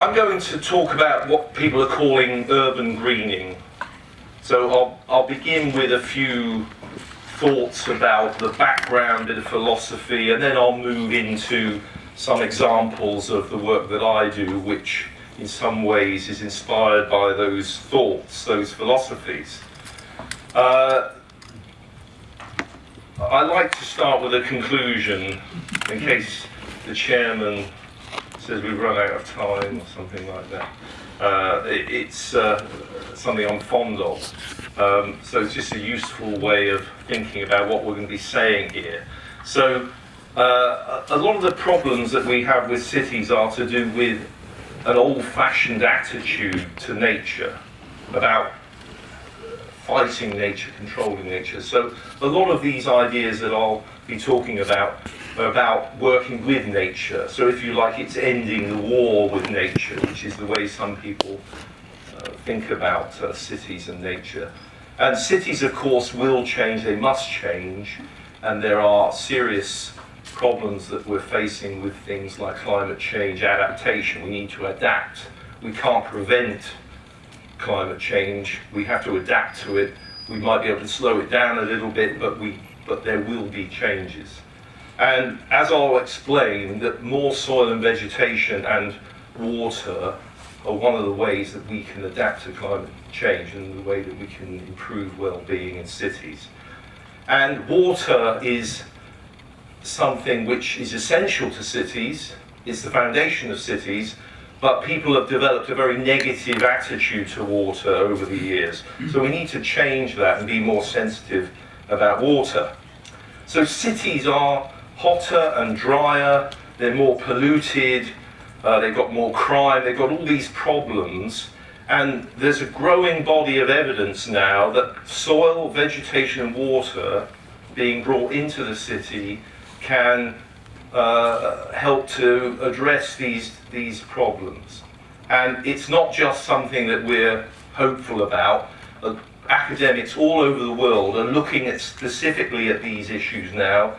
I'm going to talk about what people are calling urban greening. So I'll begin with a few thoughts about the background, bit of philosophy, and then I'll move into some examples of the work that I do, which in some ways is inspired by those thoughts, those philosophies. I like to start with a conclusion, in case the chairman says we've run out of time or something like that. It's something I'm fond of. So it's just a useful way of thinking about what we're going to be saying here. So a lot of the problems that we have with cities are to do with an old-fashioned attitude to nature, about fighting nature, controlling nature. So a lot of these ideas that I'll be talking about are about working with nature. So if you like, it's ending the war with nature, which is the way some people think about cities and nature. And cities, of course, will change, they must change, and there are serious problems that we're facing with things like climate change, adaptation. We need to adapt. We can't prevent climate change, we have to adapt to it. We might be able to slow it down a little bit, but there will be changes. And as I'll explain, that more soil and vegetation and water are one of the ways that we can adapt to climate change and the way that we can improve well-being in cities. And water is something which is essential to cities, it's the foundation of cities, but people have developed a very negative attitude to water over the years. So we need to change that and be more sensitive about water. So cities are hotter and drier, they're more polluted, they've got more crime, they've got all these problems, and there's a growing body of evidence now that soil, vegetation and water being brought into the city can help to address these problems. And it's not just something that we're hopeful about. Academics all over the world are looking specifically at these issues now.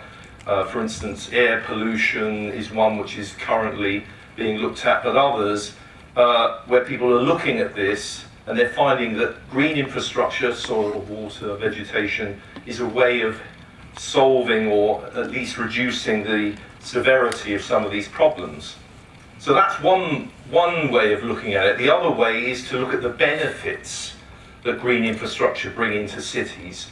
For instance, air pollution is one which is currently being looked at, but others where people are looking at this and they're finding that green infrastructure, soil, water, vegetation, is a way of solving or at least reducing the severity of some of these problems. So that's one way of looking at it. The other way is to look at the benefits that green infrastructure bring into cities.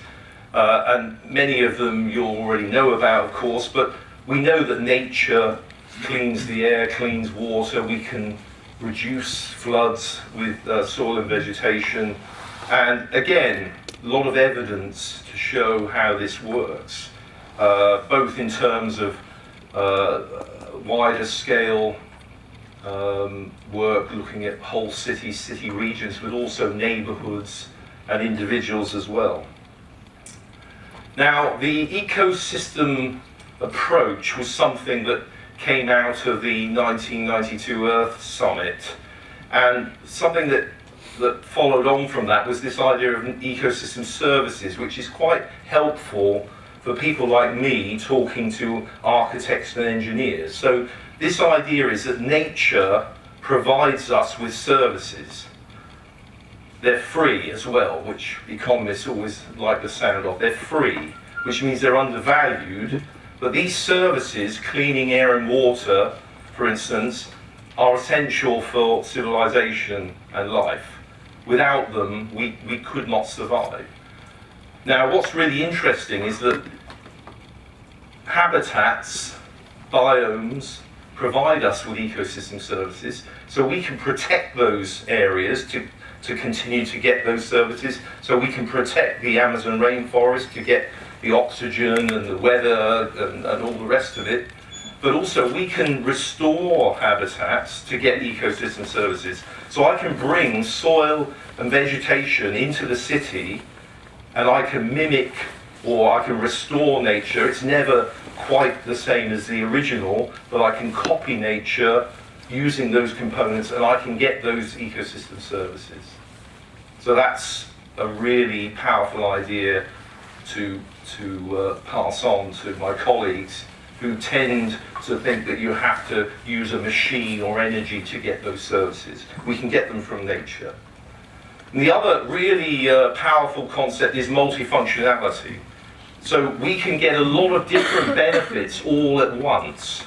And many of them you already know about, of course, but we know that nature cleans the air, cleans water. We can reduce floods with soil and vegetation. And again, a lot of evidence to show how this works, both in terms of wider scale work looking at whole cities, city regions, but also neighborhoods and individuals as well. Now, the ecosystem approach was something that came out of the 1992 Earth Summit, and something that followed on from that was this idea of ecosystem services, which is quite helpful for people like me talking to architects and engineers. So this idea is that nature provides us with services. They're free as well, which economists always like the sound of. They're free, which means they're undervalued, but these services, cleaning air and water, for instance, are essential for civilization and life. Without them, we could not survive. Now, what's really interesting is that habitats, biomes, provide us with ecosystem services, so we can protect those areas to continue to get those services, so we can protect the Amazon rainforest to get the oxygen and the weather and all the rest of it, but also we can restore habitats to get ecosystem services. So I can bring soil and vegetation into the city and I can mimic or I can restore nature. It's never quite the same as the original, but I can copy nature using those components and I can get those ecosystem services. So that's a really powerful idea to pass on to my colleagues who tend to think that you have to use a machine or energy to get those services. We can get them from nature. And the other really powerful concept is multifunctionality. So we can get a lot of different benefits all at once.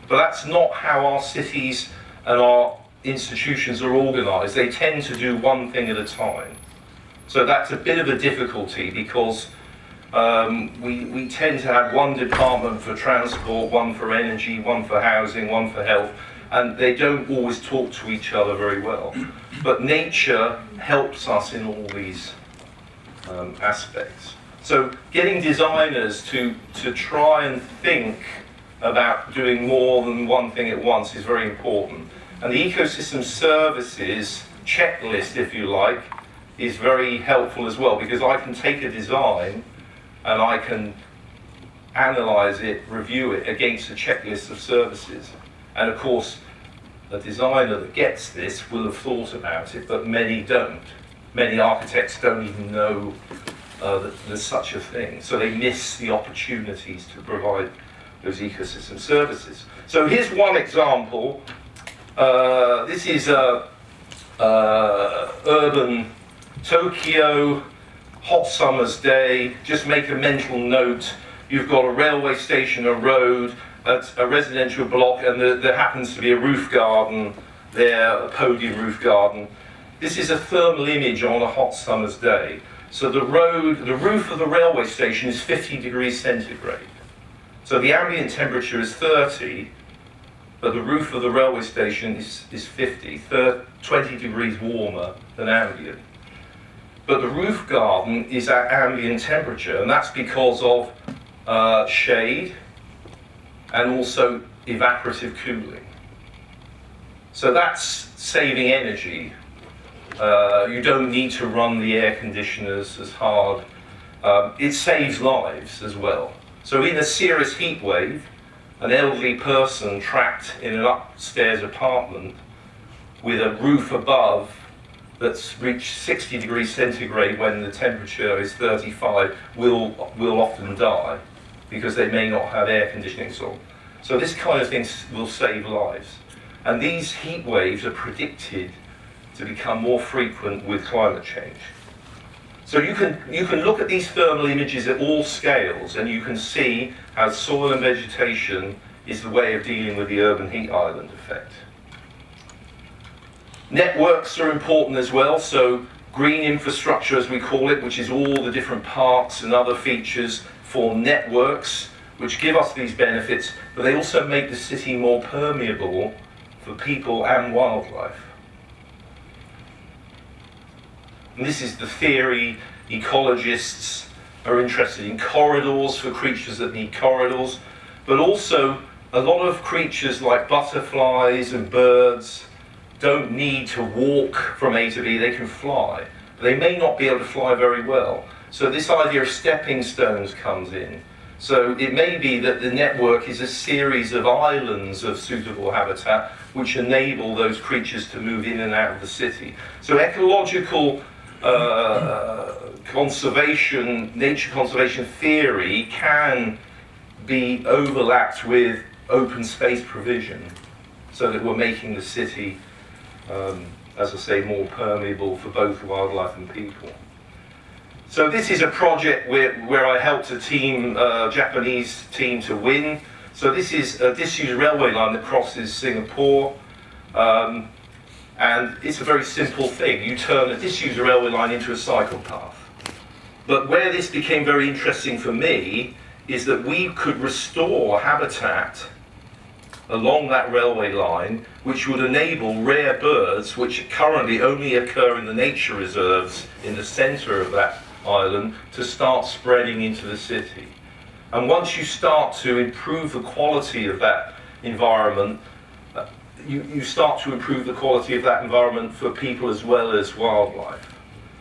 But that's not how our cities and our institutions are organised. They tend to do one thing at a time. So that's a bit of a difficulty because we tend to have one department for transport, one for energy, one for housing, one for health, and they don't always talk to each other very well. But nature helps us in all these aspects. So getting designers to try and think about doing more than one thing at once is very important. And the ecosystem services checklist, if you like, is very helpful as well, because I can take a design and I can analyze it, review it against a checklist of services. And of course, a designer that gets this will have thought about it, but many don't. Many architects don't even know that there's such a thing. So they miss the opportunities to provide those ecosystem services. So here's one example. This is urban Tokyo, hot summer's day. Just make a mental note. You've got a railway station, a road, a residential block, and there happens to be a roof garden there, a podium roof garden. This is a thermal image on a hot summer's day. So the roof of the railway station is 50 degrees centigrade. So the ambient temperature is 30, but the roof of the railway station is 50, 20 degrees warmer than ambient. But the roof garden is at ambient temperature, and that's because of shade and also evaporative cooling. So that's saving energy. You don't need to run the air conditioners as hard. It saves lives as well. So in a serious heat wave, an elderly person trapped in an upstairs apartment with a roof above that's reached 60 degrees centigrade when the temperature is 35 will often die because they may not have air conditioning. So this kind of thing will save lives. And these heat waves are predicted to become more frequent with climate change. So you can look at these thermal images at all scales, and you can see how soil and vegetation is the way of dealing with the urban heat island effect. Networks are important as well, so green infrastructure, as we call it, which is all the different parks and other features, form networks which give us these benefits, but they also make the city more permeable for people and wildlife. And this is the theory. Ecologists are interested in corridors for creatures that need corridors, but also a lot of creatures like butterflies and birds don't need to walk from A to B, they can fly. They may not be able to fly very well. So this idea of stepping stones comes in. So it may be that the network is a series of islands of suitable habitat which enable those creatures to move in and out of the city. So ecological conservation, nature conservation theory can be overlapped with open space provision so that we're making the city, as I say, more permeable for both wildlife and people. So this is a project where I helped a team, Japanese team, to win. So this is a disused railway line that crosses Singapore. And it's a very simple thing. You turn a disused railway line into a cycle path. But where this became very interesting for me is that we could restore habitat along that railway line, which would enable rare birds, which currently only occur in the nature reserves in the center of that island, to start spreading into the city. And once you start to improve the quality of that environment, you start to improve the quality of that environment for people as well as wildlife.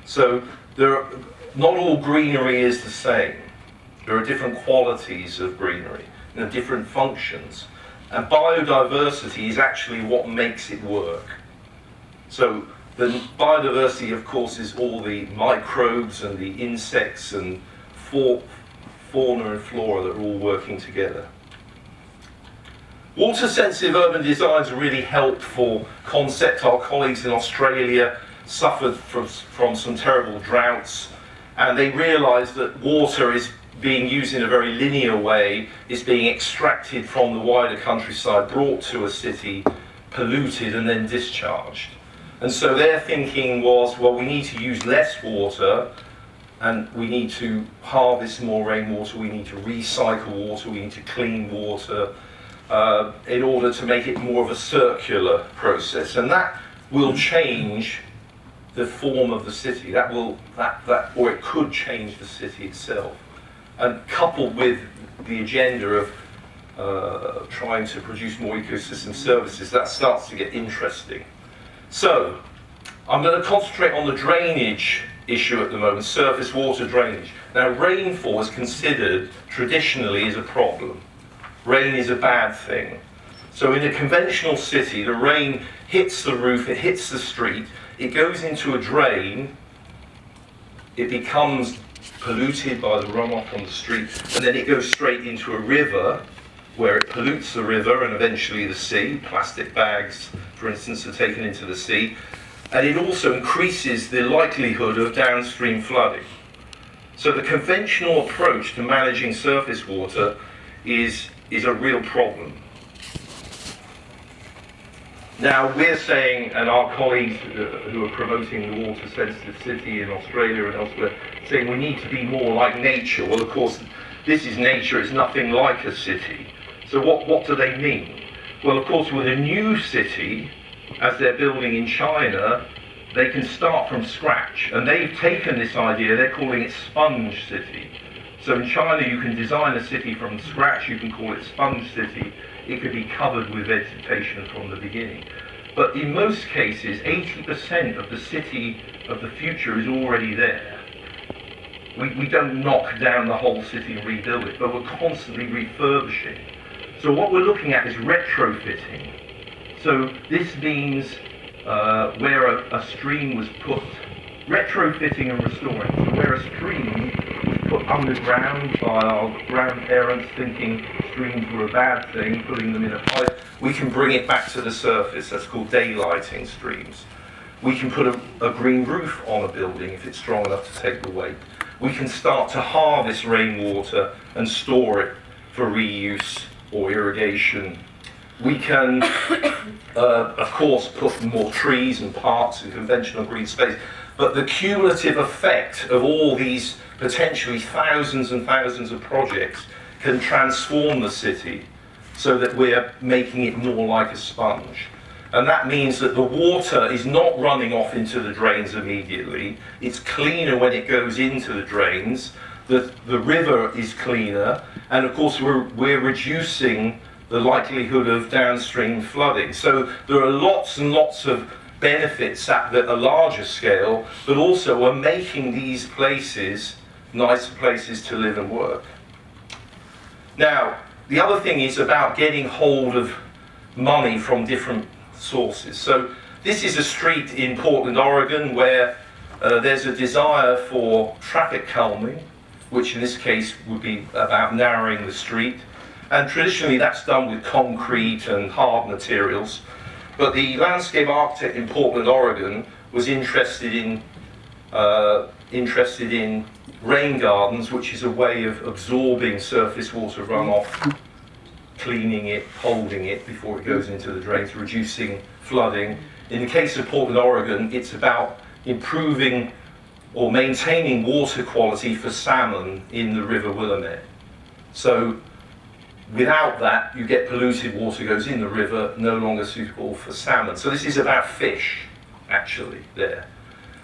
So not all greenery is the same. There are different qualities of greenery and different functions. And biodiversity is actually what makes it work. So the biodiversity, of course, is all the microbes and the insects and fauna and flora that are all working together. Water-sensitive urban design is a really helpful concept. Our colleagues in Australia suffered from some terrible droughts, and they realised that water is being used in a very linear way, is being extracted from the wider countryside, brought to a city, polluted and then discharged. And so their thinking was, well, we need to use less water, and we need to harvest more rainwater, we need to recycle water, we need to clean water, in order to make it more of a circular process. And that will change the form of the city. Or it could change the city itself. And coupled with the agenda of trying to produce more ecosystem services, that starts to get interesting. So, I'm going to concentrate on the drainage issue at the moment, surface water drainage. Now, rainfall is considered traditionally as a problem. Rain is a bad thing. So in a conventional city, the rain hits the roof, it hits the street, it goes into a drain, it becomes polluted by the runoff from the street, and then it goes straight into a river, where it pollutes the river and eventually the sea. Plastic bags, for instance, are taken into the sea. And it also increases the likelihood of downstream flooding. So the conventional approach to managing surface water is a real problem. Now we're saying, and our colleagues who are promoting the water sensitive city in Australia and elsewhere, saying we need to be more like nature. Well, of course, this is nature, it's nothing like a city. So what do they mean? Well, of course, with a new city, as they're building in China, they can start from scratch. And they've taken this idea, they're calling it sponge city. So in China, you can design a city from scratch, you can call it sponge city. It could be covered with vegetation from the beginning. But in most cases, 80% of the city of the future is already there. We don't knock down the whole city and rebuild it, but we're constantly refurbishing. So what we're looking at is retrofitting. So this means where a stream was put, retrofitting and restoring. So where a stream was put underground by our grandparents thinking streams were a bad thing, putting them in a pipe, we can bring it back to the surface. That's called daylighting streams. We can put a green roof on a building if it's strong enough to take the weight. We can start to harvest rainwater and store it for reuse or irrigation. We can, of course, put more trees and parks and conventional green space, but the cumulative effect of all these potentially thousands and thousands of projects can transform the city so that we're making it more like a sponge. And that means that the water is not running off into the drains immediately. It's cleaner when it goes into the drains. The river is cleaner, and of course we're reducing the likelihood of downstream flooding. So there are lots and lots of benefits at a larger scale, but also we're making these places nicer places to live and work. Now, the other thing is about getting hold of money from different sources. So this is a street in Portland, Oregon, where there's a desire for traffic calming, which in this case would be about narrowing the street. And traditionally that's done with concrete and hard materials. But the landscape architect in Portland, Oregon was interested in rain gardens, which is a way of absorbing surface water runoff, cleaning it, holding it before it goes into the drains, reducing flooding. In the case of Portland, Oregon, it's about improving or maintaining water quality for salmon in the River Willamette. So without that, you get polluted water goes in the river, no longer suitable for salmon. So this is about fish, actually, there.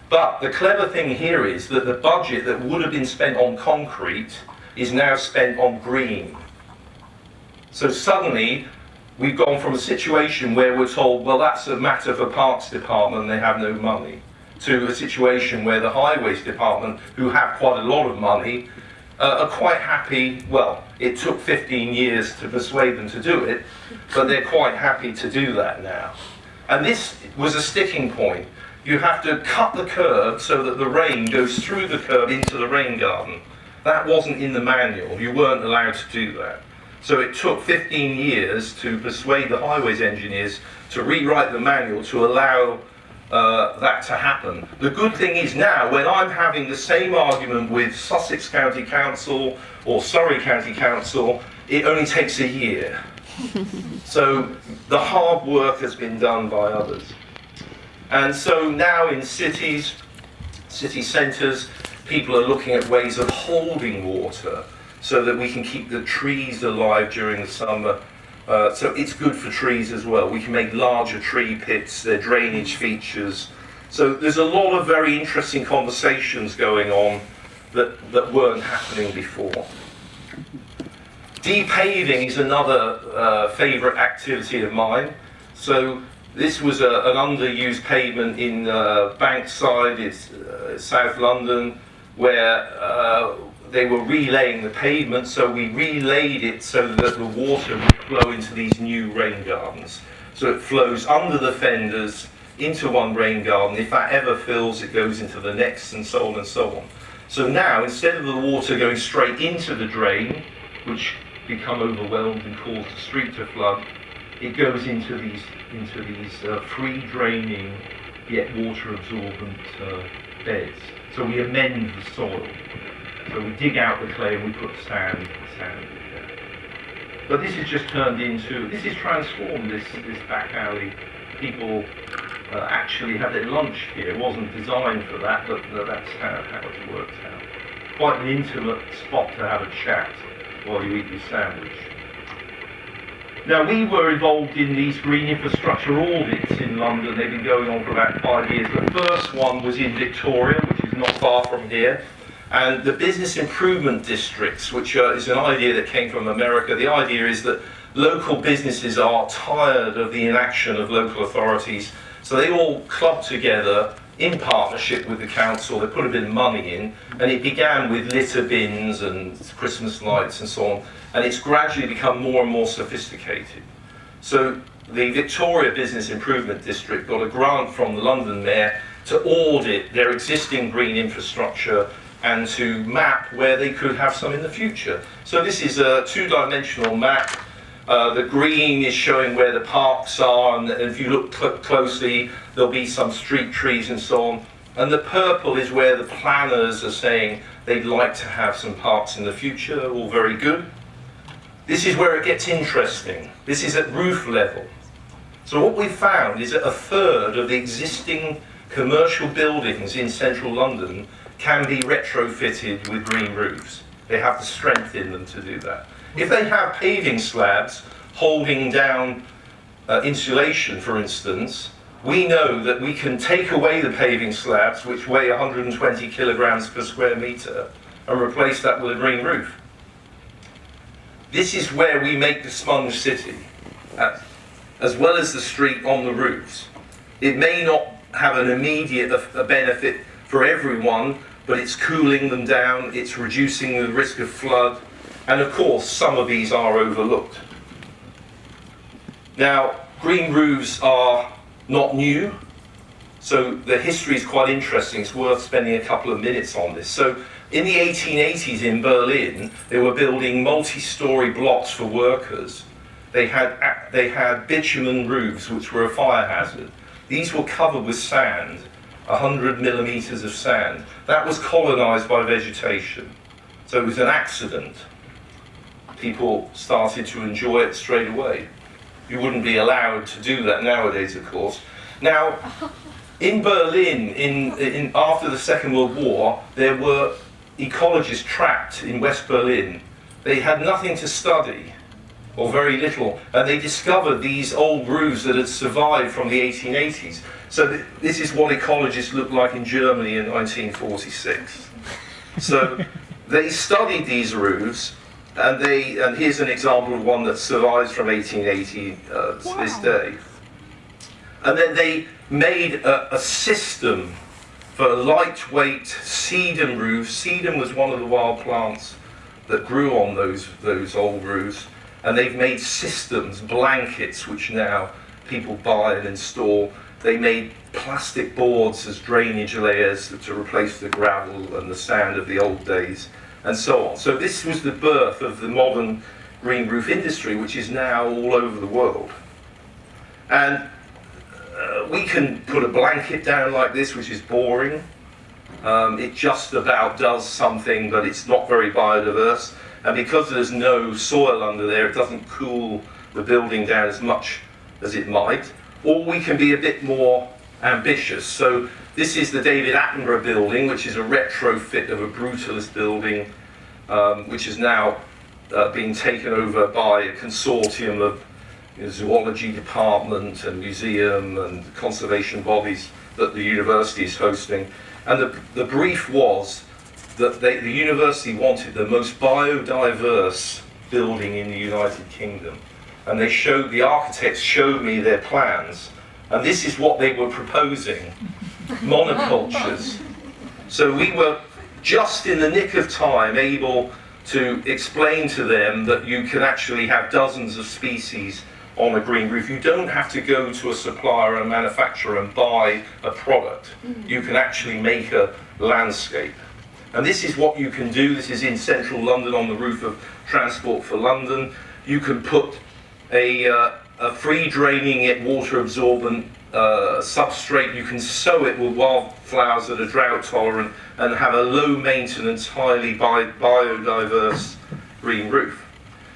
But the clever thing here is that the budget that would have been spent on concrete is now spent on green. So suddenly, we've gone from a situation where we're told, well, that's a matter for Parks Department, they have no money, to a situation where the Highways Department, who have quite a lot of money, are quite happy. Well, it took 15 years to persuade them to do it, but they're quite happy to do that now. And this was a sticking point. You have to cut the curb so that the rain goes through the curb into the rain garden. That wasn't in the manual. You weren't allowed to do that. So it took 15 years to persuade the highways engineers to rewrite the manual to allow that to happen. The good thing is now, when I'm having the same argument with Sussex County Council or Surrey County Council, it only takes a year. So the hard work has been done by others. And so now in cities, city centres, people are looking at ways of holding water so that we can keep the trees alive during the summer. So it's good for trees as well. We can make larger tree pits, their drainage features. So there's a lot of very interesting conversations going on that weren't happening before. Depaving is another favourite activity of mine. So this was an underused pavement in Bankside, it's South London, where they were relaying the pavement, so we relayed it so that the water would flow into these new rain gardens. So it flows under the fenders into one rain garden. If that ever fills, it goes into the next, and so on and so on. So now, instead of the water going straight into the drain, which become overwhelmed and cause the street to flood, it goes into these free draining yet water absorbent beds. So we amend the soil. So we dig out the clay and we put sand there. But this has just turned into, this has transformed this back alley. People actually have their lunch here. It wasn't designed for that, but that's how it works out. Quite an intimate spot to have a chat while you eat your sandwich. Now, we were involved in these green infrastructure audits in London. They've been going on for about 5 years. The first one was in Victoria, which is not far from here. And the business improvement districts, which is an idea that came from America. The idea is that local businesses are tired of the inaction of local authorities, so they all club together in partnership with the council. They put a bit of money in, and it began with litter bins and Christmas lights and so on, and it's gradually become more and more sophisticated. So the Victoria Business Improvement District got a grant from the London Mayor to audit their existing green infrastructure and to map where they could have some in the future. So this is a two-dimensional map. The green is showing where the parks are, and if you look closely, there'll be some street trees and so on. And the purple is where the planners are saying they'd like to have some parks in the future, all very good. This is where it gets interesting. This is at roof level. So what we found is that a third of the existing commercial buildings in central London can be retrofitted with green roofs. They have the strength in them to do that. If they have paving slabs holding down insulation, for instance, we know that we can take away the paving slabs, which weigh 120 kilograms per square metre, and replace that with a green roof. This is where we make the sponge city, as well as the street on the roofs. It may not have an immediate benefit for everyone, but it's cooling them down, it's reducing the risk of flood, and of course some of these are overlooked. Now, green roofs are not new, so the history is quite interesting. It's worth spending a couple of minutes on this. So in the 1880s in Berlin, they were building multi-story blocks for workers. They had bitumen roofs, which were a fire hazard. These were covered with sand, 100 millimeters of sand. That was colonized by vegetation. So it was an accident. People started to enjoy it straight away. You wouldn't be allowed to do that nowadays, of course. Now, in Berlin, after the Second World War, there were ecologists trapped in West Berlin. They had nothing to study, or very little, and they discovered these old roofs that had survived from the 1880s. So this is what ecologists looked like in Germany in 1946. So they studied these roofs, and here's an example of one that survives from 1880 to this day. And then they made a system for lightweight sedum roofs. Sedum was one of the wild plants that grew on those old roofs. And they've made systems, blankets, which now people buy and install. They made plastic boards as drainage layers to replace the gravel and the sand of the old days, and so on. So this was the birth of the modern green roof industry, which is now all over the world. And we can put a blanket down like this, which is boring. It just about does something, but it's not very biodiverse. And because there's no soil under there, it doesn't cool the building down as much as it might. Or we can be a bit more ambitious. So this is the David Attenborough Building, which is a retrofit of a brutalist building, which is now being taken over by a consortium of zoology department and museum and conservation bodies that the university is hosting. And the brief was that the university wanted the most biodiverse building in the United Kingdom. And the architects showed me their plans. And this is what they were proposing, monocultures. So we were just in the nick of time able to explain to them that you can actually have dozens of species on a green roof. You don't have to go to a supplier and manufacturer and buy a product. You can actually make a landscape. And this is what you can do. This is in central London on the roof of Transport for London. You can put a free draining yet water absorbent substrate. You can sow it with wildflowers that are drought tolerant and have a low maintenance, highly biodiverse green roof.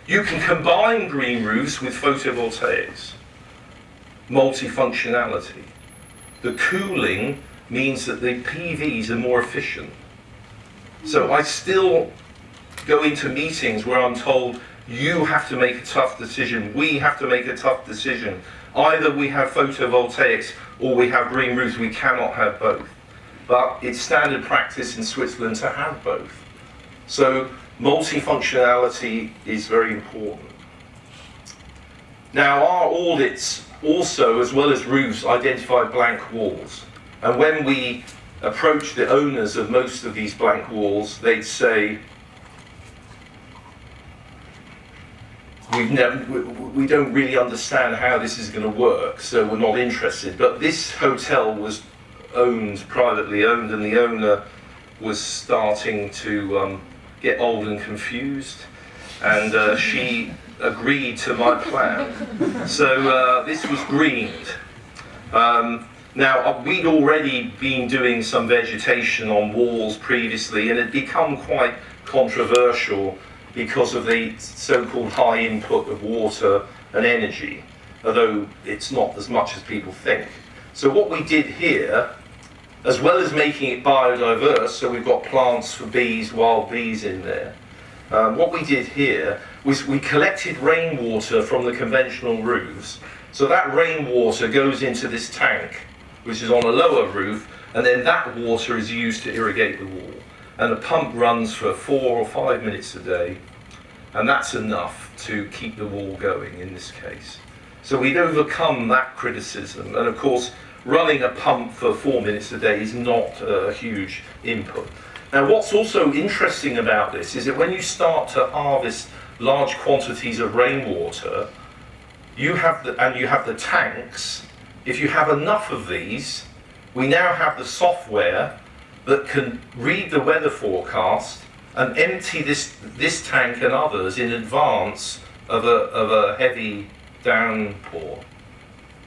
You can combine green roofs with photovoltaics, multifunctionality. The cooling means that the PVs are more efficient. So I still go into meetings where I'm told, you have to make a tough decision, we have to make a tough decision. Either we have photovoltaics or we have green roofs. We cannot have both. But it's standard practice in Switzerland to have both. So multifunctionality is very important. Now, our audits also, as well as roofs, identify blank walls. And when we approach the owners of most of these blank walls, they'd say, we don't really understand how this is going to work, so we're not interested. But this hotel was privately owned, and the owner was starting to get old and confused, and she agreed to my plan. So this was greened. Now, we'd already been doing some vegetation on walls previously, and it had become quite controversial because of the so-called high input of water and energy, although it's not as much as people think. So what we did here, as well as making it biodiverse, so we've got plants for bees, wild bees in there, what we did here was we collected rainwater from the conventional roofs. So that rainwater goes into this tank, which is on a lower roof, and then that water is used to irrigate the wall. And the pump runs for 4 or 5 minutes a day, and that's enough to keep the wall going in this case. So we'd overcome that criticism, and of course running a pump for 4 minutes a day is not a huge input. Now, what's also interesting about this is that when you start to harvest large quantities of rainwater, you have the tanks. If you have enough of these, we now have the software that can read the weather forecast and empty this tank and others in advance of a heavy downpour.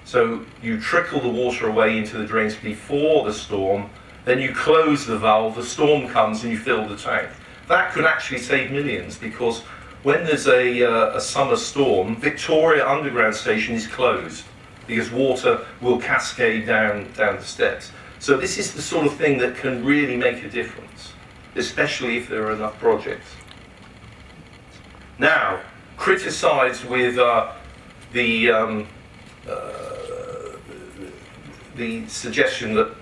So you trickle the water away into the drains before the storm, then you close the valve, the storm comes and you fill the tank. That could actually save millions, because when there's a summer storm, Victoria Underground Station is closed because water will cascade down the steps. So this is the sort of thing that can really make a difference, especially if there are enough projects. Now, criticised with the suggestion that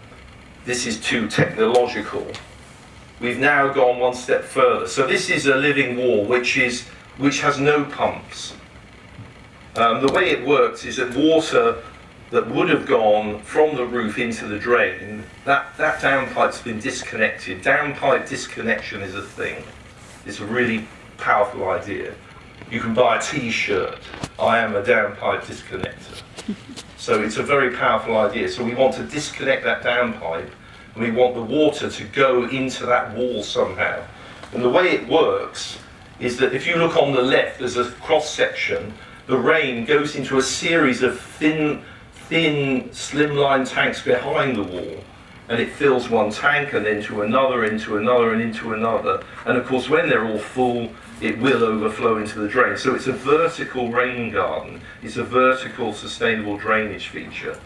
this is too technological, we've now gone one step further. So this is a living wall which has no pumps. The way it works is that water that would have gone from the roof into the drain, that downpipe's been disconnected. Downpipe disconnection is a thing. It's a really powerful idea. You can buy a t-shirt, I am a downpipe disconnector. So it's a very powerful idea. So we want to disconnect that downpipe, and we want the water to go into that wall somehow. And the way it works is that if you look on the left, there's a cross section. The rain goes into a series of thin, slimline tanks behind the wall, and it fills one tank and then to another, into another, and into another. And of course, when they're all full, it will overflow into the drain. So it's a vertical rain garden. It's a vertical sustainable drainage feature.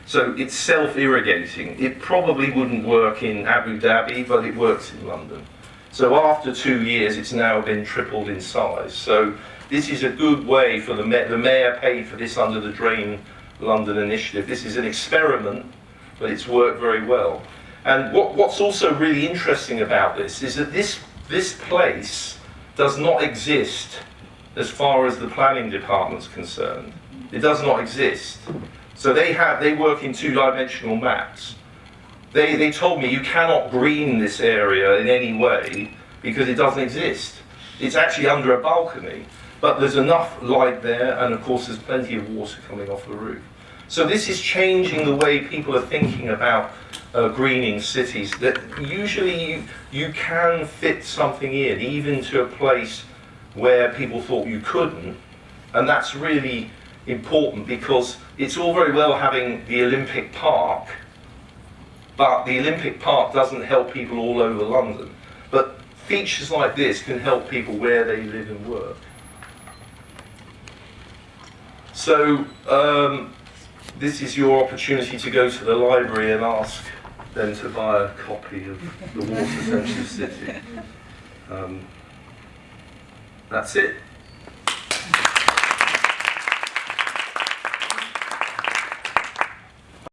So it's self-irrigating. It probably wouldn't work in Abu Dhabi, but it works in London. So after 2 years, it's now been tripled in size. So this is a good way for the mayor paid for this under the Drain London initiative. This is an experiment, but it's worked very well. And what's also really interesting about this is that this place does not exist as far as the planning department's concerned. It does not exist. So they work in two-dimensional maps. They told me you cannot green this area in any way because it doesn't exist. It's actually under a balcony, but there's enough light there, and of course there's plenty of water coming off the roof. So this is changing the way people are thinking about greening cities, that usually you can fit something in, even to a place where people thought you couldn't, and that's really important because it's all very well having the Olympic Park, but the Olympic Park doesn't help people all over London. But features like this can help people where they live and work. So this is your opportunity to go to the library and ask them to buy a copy of The Water Sensitive City. That's it.